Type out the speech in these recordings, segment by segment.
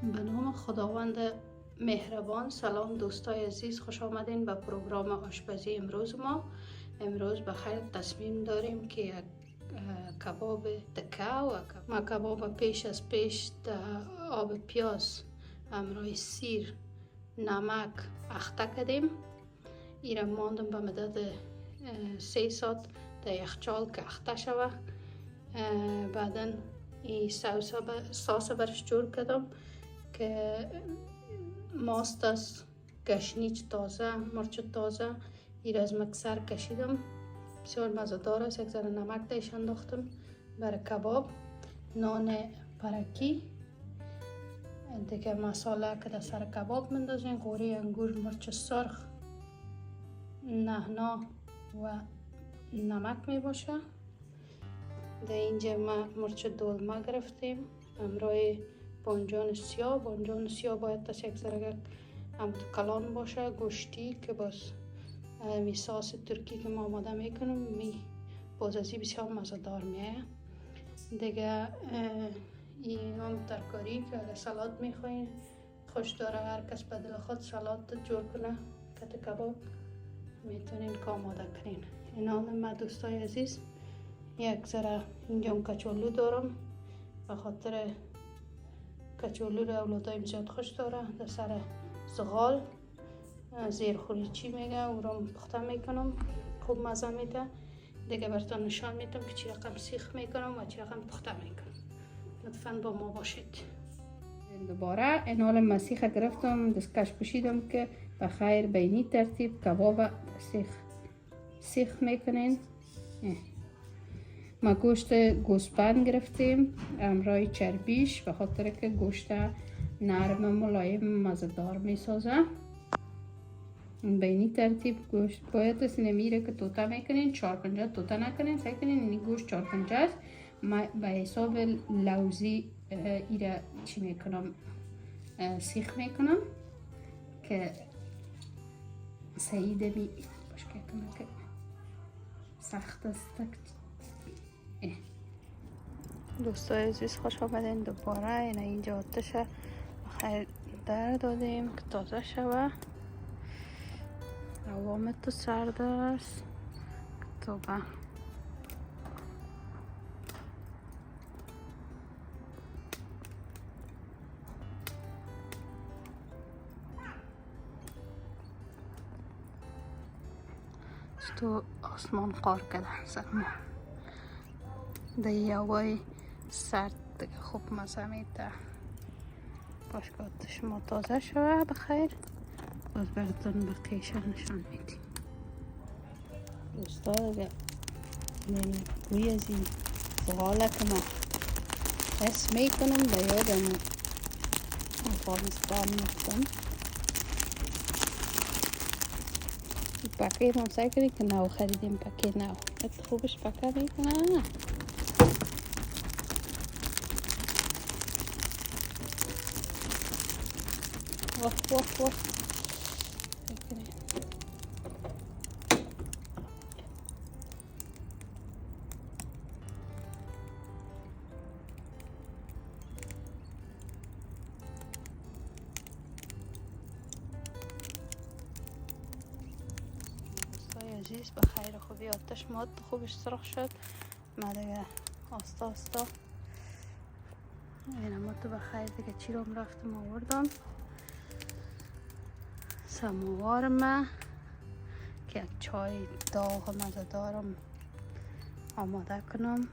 به نام خداوند مهربان. سلام دوستای عزیز، خوش آمدین به پروگرام آشپزی امروز ما. امروز بخیر تصمیم داریم که یک کباب تکه ما کباب پیش از پیش آب پیاز همراه سیر نمک اخته کردیم. ایره ماندم به مدت 3 ساعت در یخچال که اخته شوه. بعدا این ساس برش جور کردم که ماست از گشنیج تازه، مرچ تازه ایر از مکسر کشیدم. بسیار مزه‌دار است. یک ذره نمک دیش انداختم برای کباب، نان پرکی دیگه، مساله که در سر کباب مندازین، قوری انگور، مرچ سرخ، نعنا و نمک می باشه. در اینجا ما مرچ دلمه گرفتیم همراه بانجان سیاه. بانجان سیاه باید تا یک ذره کلان باشه، گوشتی که باز می ساس ترکی که ما آماده میکنم باز ازی بسیار مزه‌دار میایه دیگه. این هم ترکاری که اگه سلات میخواین خوش داره، هر کس به دل خود سلات جور کنه کت کباب میتونین که آماده کنین. اینا ما دوستای عزیز یک ذره اینجا کچالو دارم، به خاطر کچالو رو اولادایم زیاد خوش داره. در سر زغال زیرخوری چی میگه او رو پخته میکنم، خوب مزه میده دیگه. براتون نشان میدم که چی رقم سیخ میکنم و چی رقم پخته میکنم. لطفاً با ما باشید. دوباره این حال مسیخ گرفتم، دستکش پوشیدم که بخیر به اینی ترتیب کباب سیخ میکنین. ما گوشت گوسفند گرفتیم همراه چربیش، به خاطر که گوشت نرم ملایم مزه‌دار میسازه. به اینی ترتیب گوشت باید از نمیره که توتا میکنین، 4-5 توتا نکنین، سعی کنین اینی گوشت 4-5 است. ما به حساب لوزی ایره چی میکنم، سیخ میکنم که سعیده می باشکه کنم که سخت است. دوستای عزیز خوش آمدین دوباره. اینجا آتش بخیر در دادیم که تازه شوه. عوام تو سرد است تو با تو آسمان قار کرده سرما در هوای سرد دیگه خوب مزه میده. باش که آتش ما تازه شوه بخیر، باز براتون بقیه‌اش نشان میدیم. دوستا دیگه بوی از این زغاله که ما حس میکنم به یادم افغانستان میفتم. پکه ما سعی کنیم که نو خریدیم، پکه نو ات خوبش پکه میکنه. واه عزیز به خیر خوبی آتش ماد خوبش سرخ شد. ما دیگه آستا این ما تو به خیر دیگه چی رو رفتم آوردم. سموارم که یک چای داغ مزه دارم آماده کنم.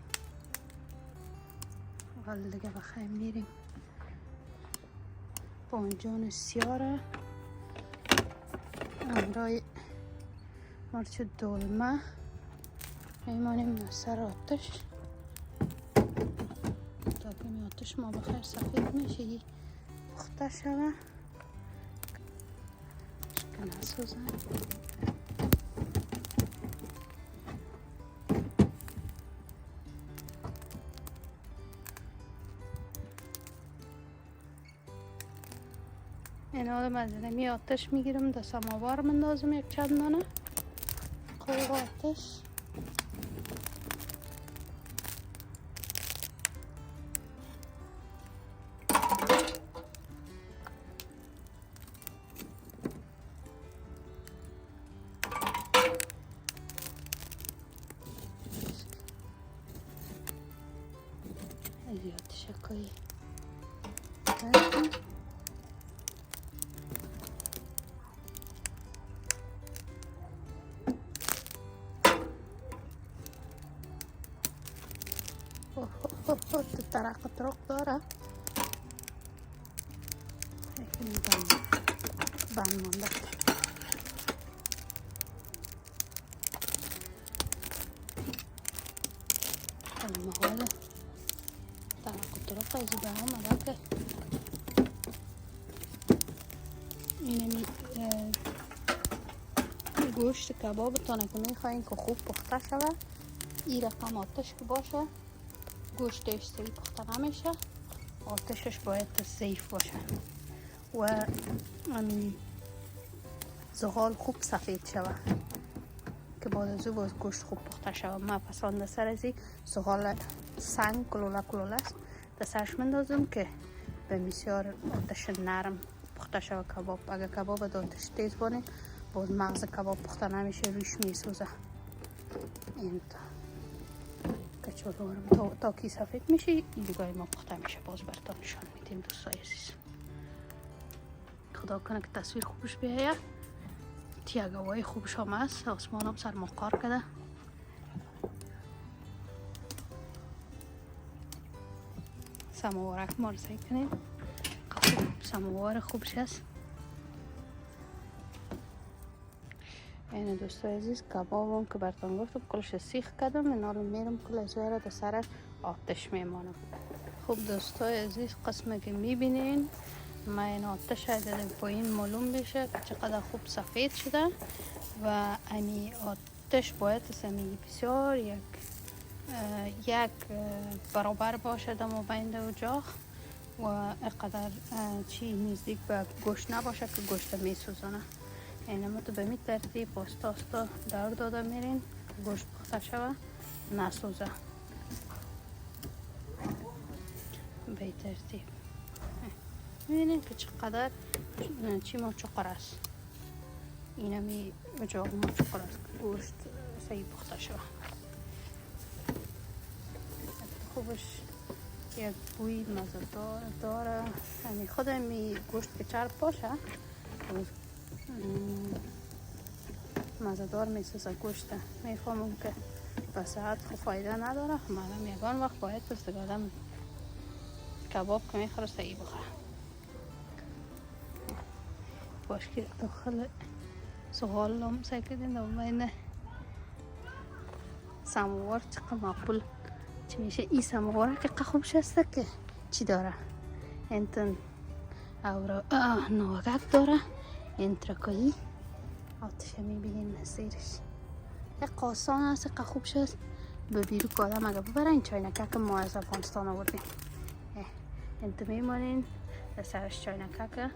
ولی دیگه به خیر میریم. بانجان سیاره همراه مرچ دلمه میمانیم سر آتش تا که می آتش ما بخیر سفید میشه پخته شوه که نسوزه. این حال مزنمی آتش میگیرم در سماوار مندازم یک چند دانه خوب آتش. شکایی تو ترق داره. این بند مانده. المحاله ترق از به هم مدد. این گوشت کباب تانه که میخواین که خوب پخته شود، این رقم آتش که باشه. گوشتش سری پخته نمیشه، آتشش باید ضعیف باشه و همین زغال خوب سفید شود که بعد از او باز گوشت خوب پخته شود. من پسند سر ازی زغال سنگ کلوله است دستش مندازم که به بسیار آتش نرم پخته شود کباب. اگر کباب آتش تیز بانید باز مغز کباب پخته نمیشه، روش میسوزه. این کچولو تا کی سفید میشه این دیگه ما پخته میشه. باز براتون نشان میدیم دوستای عزیز. خدا کنه که تصویر خوبش بیاید. تیاگوهای خوبش هم هست. آسمان هم سرماقار کرده. سماوارک ما رو سعی کنیم. سماوار خوبش هست. این دوستای عزیز کبابم که براتون گفتم کلش سیخ کردم. اینا رو میرم کل زهره در سر آتش میمانم. خوب دوستای عزیز قسمه که میبینین من این آتش دادم پایین معلوم بشه که چقدر خوب سفید شده و امی آتش باید سمی بسیار یک برابر باشه در مابین دو جا و اینقدر چی نزدیک به گوشت نباشه که گوشت میسوزانه. اینما تو به می ترتیب آستا دور داده میرین گوشت پخته شوه نسوزه. به ترتیب میبینین که چقدر چی ما چقدر است. اینمی اجاق ما چقدر است گوشت صحیح پخته شوه. خوبش یک بوی مزه‌دار داره. همین خود می گوشت که چرب باشه مزه‌دار میسازه گوشت. میفهمم که به صحت خوب فایده نداره. مردم یگان وقت باید استفاده کباب که میخوره صحیح بخوره. باش که داخل زغال هم سعی کردیم در بین سماوار چقدر مقبول چی میشه. این سماوار که خوبش هسته که چی داره انتن او نوگک داره. این ترکایی آتشه میبینین نسیرش یک قاسان هست که خوب شد به بیرو که آدم اگه ببره. این چاینکه که ما از افغانستان آوردیم انت میمانین در سرش چاینکه که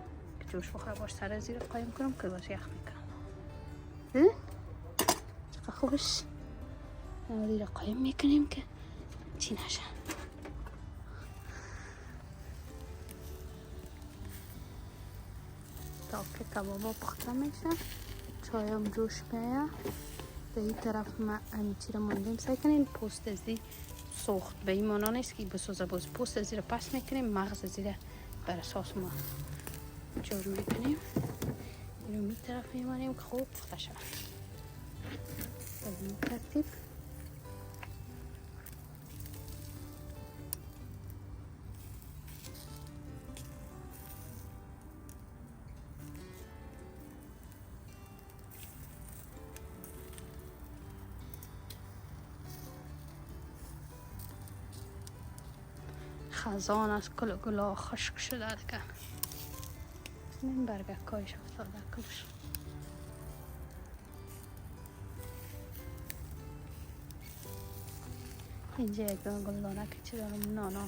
جوش بخوره باش سر زیر قایم کنم که باش یخ میکنم. چقدر خوبش زیر قایم میکنیم که چی نشه. تا که کبابا پخته میشه چایم جوش میاد. به این طرف ما امیچی رو ماندیم سعی کنیم پوست زی سوخت به این مانا نیست که بسوزه. باز پوست زیر پس میکنیم مغز زیر بر اساس ما جور میکنیم. این رو می طرف میمانیم که خوب پخته شود. به این ترتیب خزان از کل گلا خشک شده دیگه. این برگه کایش افتاده کلش. اینجا یک گلدانه که چی دارم نانا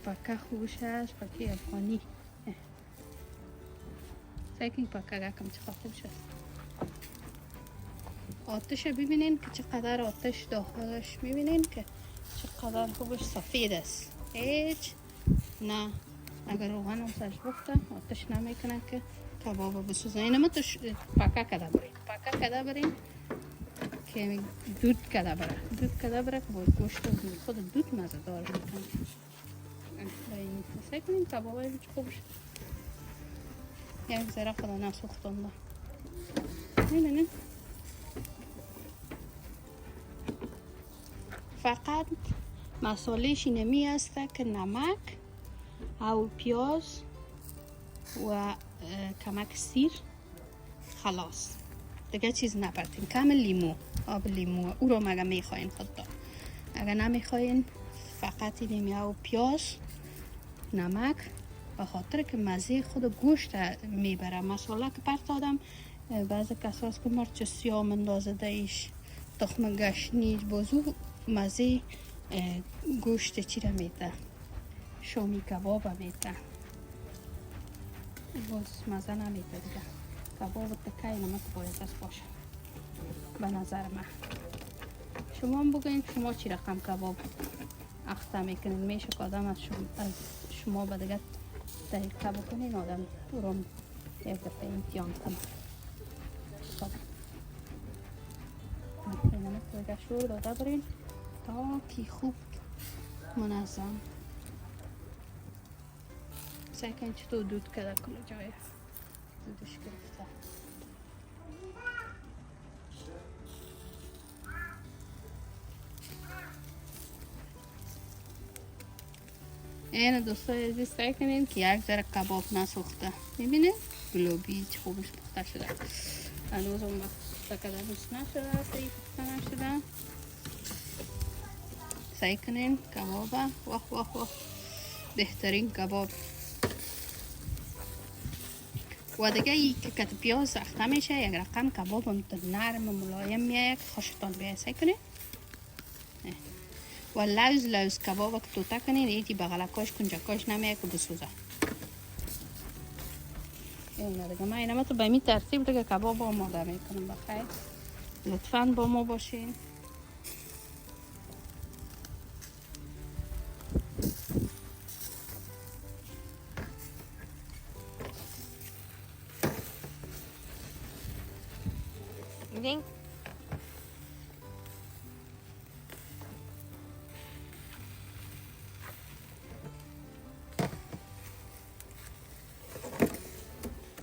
پکه خوبش هست. پکه افغانی سیکنگ پکه کم چقدر خوب شد. آتش ببینین که چقدر آتش داخلش میبینین که چقدر خوبش سفید است. هیچ نه اگر روغن هم سرش بخته آتش نمیکنه که کباب بسوزه. اینم توش پاکه کده بریم، پاکه کده بریم که دود کده بره، دود کده بره که باید گوشت خود دود مزه دار میکنه. این سعی کنیم کباب های بچه خوبش یک ذره خدا نسوختانده. میبینیم فقط مسالهش اینمی است که نمک او پیاز و کمک سیر، خلاص دیگه چیز نبرتین. کم لیمو، آب لیمو او رو مگه میخواین خود دار. اگر نمیخواین فقط اینمی او پیاز، نمک، به خاطر که مزه خود گوشت میبره. مساله که پرت آدم بعضی کساست که مرچ سیاه مندازه دیش، تخم گشنیج، بازو مزه گوشت چی را میده، شامی کباب میده، باز مزه نمیده دیگه. کباب تکه نمک باید از باشه به نظر من. شما هم بگوین شما چی رقم کباب اخته میکنین. میشه که آدم از شما به دیگه دقیقه بکنین، آدم او رو یک دفعه امتحان کنه. خب نمک دیگه شور داده برین تا که خوب منظم سعی کنید چطور دود کده کل جای دودش گرفته. این دوستای عزیز سعی کنید که یک ذره کباب نسوخته. میبینید گلوبی چه خوبش پخته شده. هنوز اون پخته کدهش نشده، صحیح پخته نشده. سعی کنید کباب واه واه واه بهترین کباب. و دیگه ای که کت پیاز سخته میشه یک رقم کباب هم نرم ملایم میاد خوشتان بیاید. سعی کنید و لوز کباب که توته کنید ایتی بغلکاش کنجکاش نمیاد که بسوزه. این دیگه من اینم تو به می ترتیب دیگه کباب آماده میکنم. بخیر لطفاً با ما باشین. ببین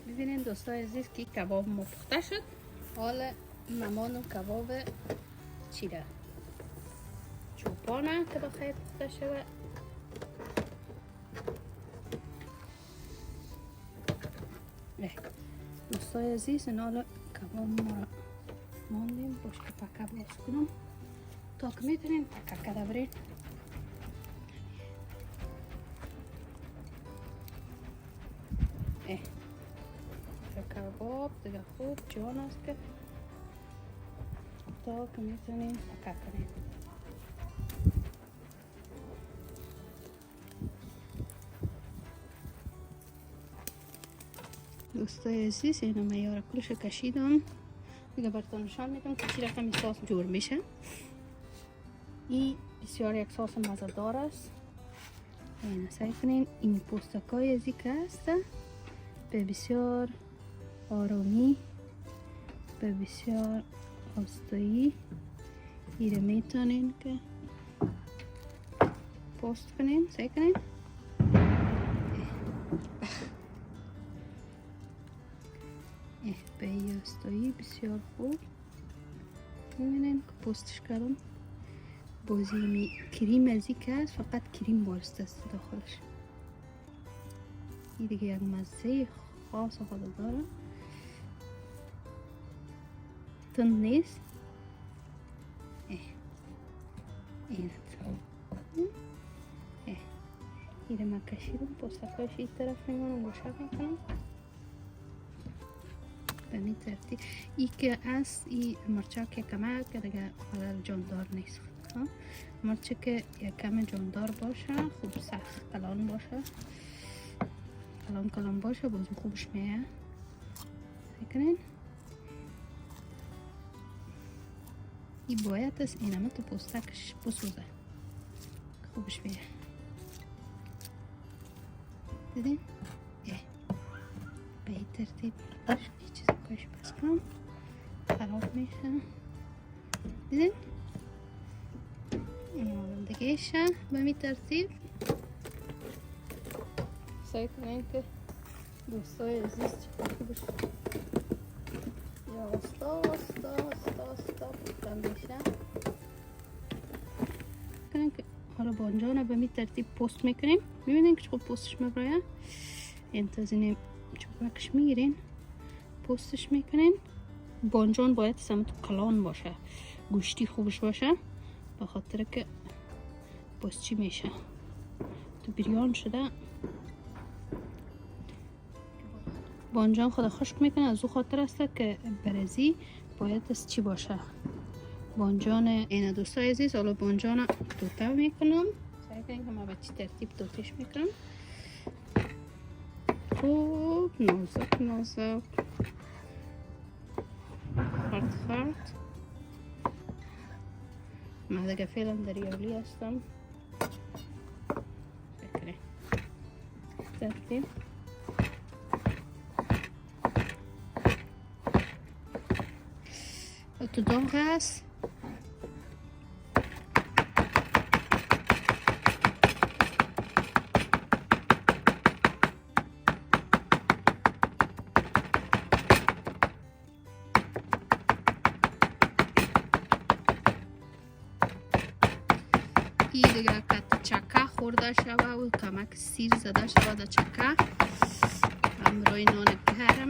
ببینین دوستای عزیز که کباب ما پخته شد. حالا مامان کباب چیره چوپانه که بخیر پخته شده. دوستای عزیز این حالا کباب ما را ماندیم باش که پکه باز کنم تا که میتونین پکه کده برید. کباب دیگه خوب جوان است که تا که میتونین پکه کنین. دوستای عزیز اینو میاره کلش کشیدم دیگه براتون نشان میدم که چی رقم ساس جور میشه. این بسیار یک ساس مزه‌دار است. این سعی کنین این پوستکای ازی که هست به بسیار آرامی، به بسیار آستایی ایره میتونین که پوست کنین. سعی کنین به این آستایی بسیار خوب. میبینین که پوستش کردم. بازی کریم ازی که هست فقط کریم بارسته است داخلش. این دیگه یک مزه خاص خود داره. تن نیست. اینه من کشیدم پوستکاش این طرف میمونم گوشه میکنم به می ترتیب. ای که از این مرچه که کمه که دیگه قدر جاندار نیست. مرچه که یک کم جاندار باشه خوب سخت کلان باشه، کلان باشه بازو خوبش میه. بکنین این باید از اینمه تو پوستکش بسوزه خوبش میه. دیدین؟ به این ترتیب یه چیز کاش بس کنم خراب میشه. دیدین؟ دیگه ایشه به این ترتیب سعی کنین که دوستای عزیز چطور بشه یا استا بودم میشه کنین که حالا بانجان به این ترتیب پست میکنیم. میبینین که خوب پستش مبرایه انتظینیم چکمکش میگیرین پستش میکنین. بانجان باید سمت کلان باشه گوشتی خوبش باشه به خاطر که باز چی میشه تو بریان شده بانجان خدا خشک میکنه. از او خاطر است که برزی باید از چی باشه بانجان. این دوستای عزیز حالا بانجان توته میکنم. سعی کنیم که ما به چی ترتیب توتش میکنم. خوب نازک خرد من دیگه فعلا در یالی هستم. بکنه ترتیب تو داغ هست. این دیگه که چکه خورده شوه و کمک سیر زده شوه در چکه همراه نان گرم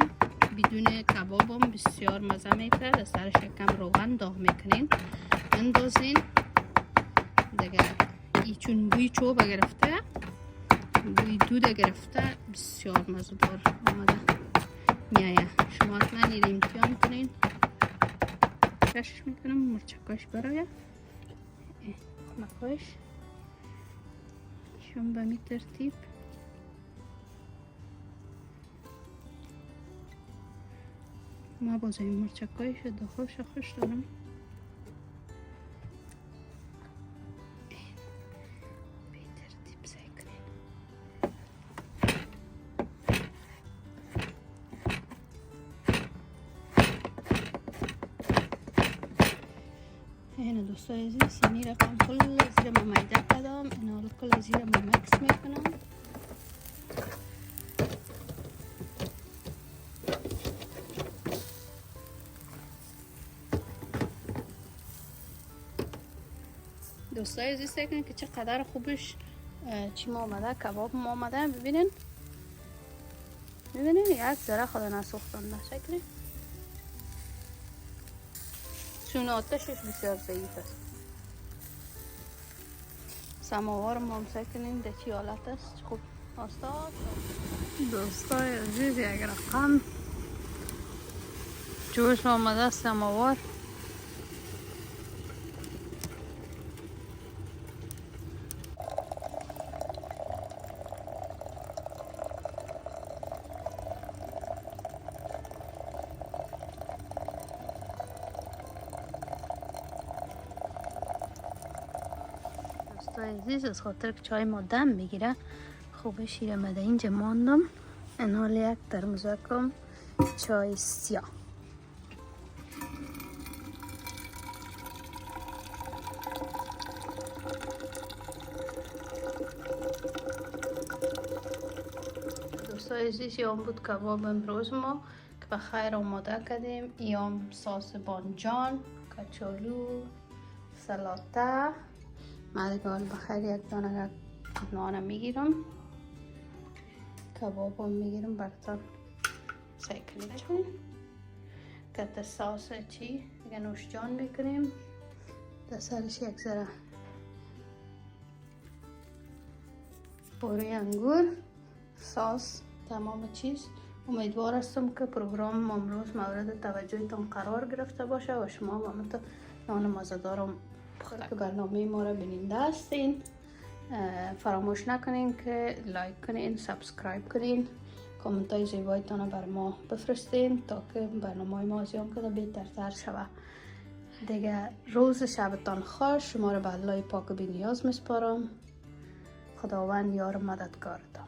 بدون کباب هم بسیار مزه میکنه. در سرش کم روغن داغ میکنین اندازین دیگه. ای چون بوی چوب گرفته بوی دود گرفته بسیار مزه دار آمده میایه. شما حتما این امتحان کنین. کشش میکنم مرچکاش برای مکاش شون به می ترتیب ما باز این مرچکایش داخلش خوش دارم. به ترتیب سعی کنین این دوستای عزیز سینی رقم کل زیر ما میده کدام اینا کل زیر ما مکس میکنم. دوستای عزیز سعی که چقدر خوبش چی ما آمده کباب ما آمده. ببینین یک ذره خدا نسوختن نشه کنین چون آتشش بسیار ضعیف است. سماوار ما هم سعی کنین در چی حالت است خوب آستاد. دوستای عزیز یک رقم جوش آمده سماوار عزیز از خاطر که چای ما دم میگیره خوب شیر مده اینجا ماندم. این حال یک ترمزکم چای سیاه. دوستای عزیز یام بود کباب امروز ما که به خیر آماده کردیم. یام ساس بانجان کچالو سلاته من دیگه بخیر یک دانه نان میگیرم کباب هم میگیرم براتون سعی کنید که ساس چی دیگه نوشجان میکنیم. در سرش یک ذره پوره انگور ساس تمام چیز. امیدوار هستم که پروگرام امروز مورد توجهتان قرار گرفته باشه و شما با من نان مزه‌دارم که برنامه ما را بیننده هستین. فراموش نکنین که لایک کنین سابسکرایب کنین کامنت های زیبایتان بر ما بفرستین تا که برنامه ما از یان کده بهترتر شود. دیگه روز شبتان خوش. شما را به الله پاک بی نیاز میسپارم. خداوند یار مددگارتان.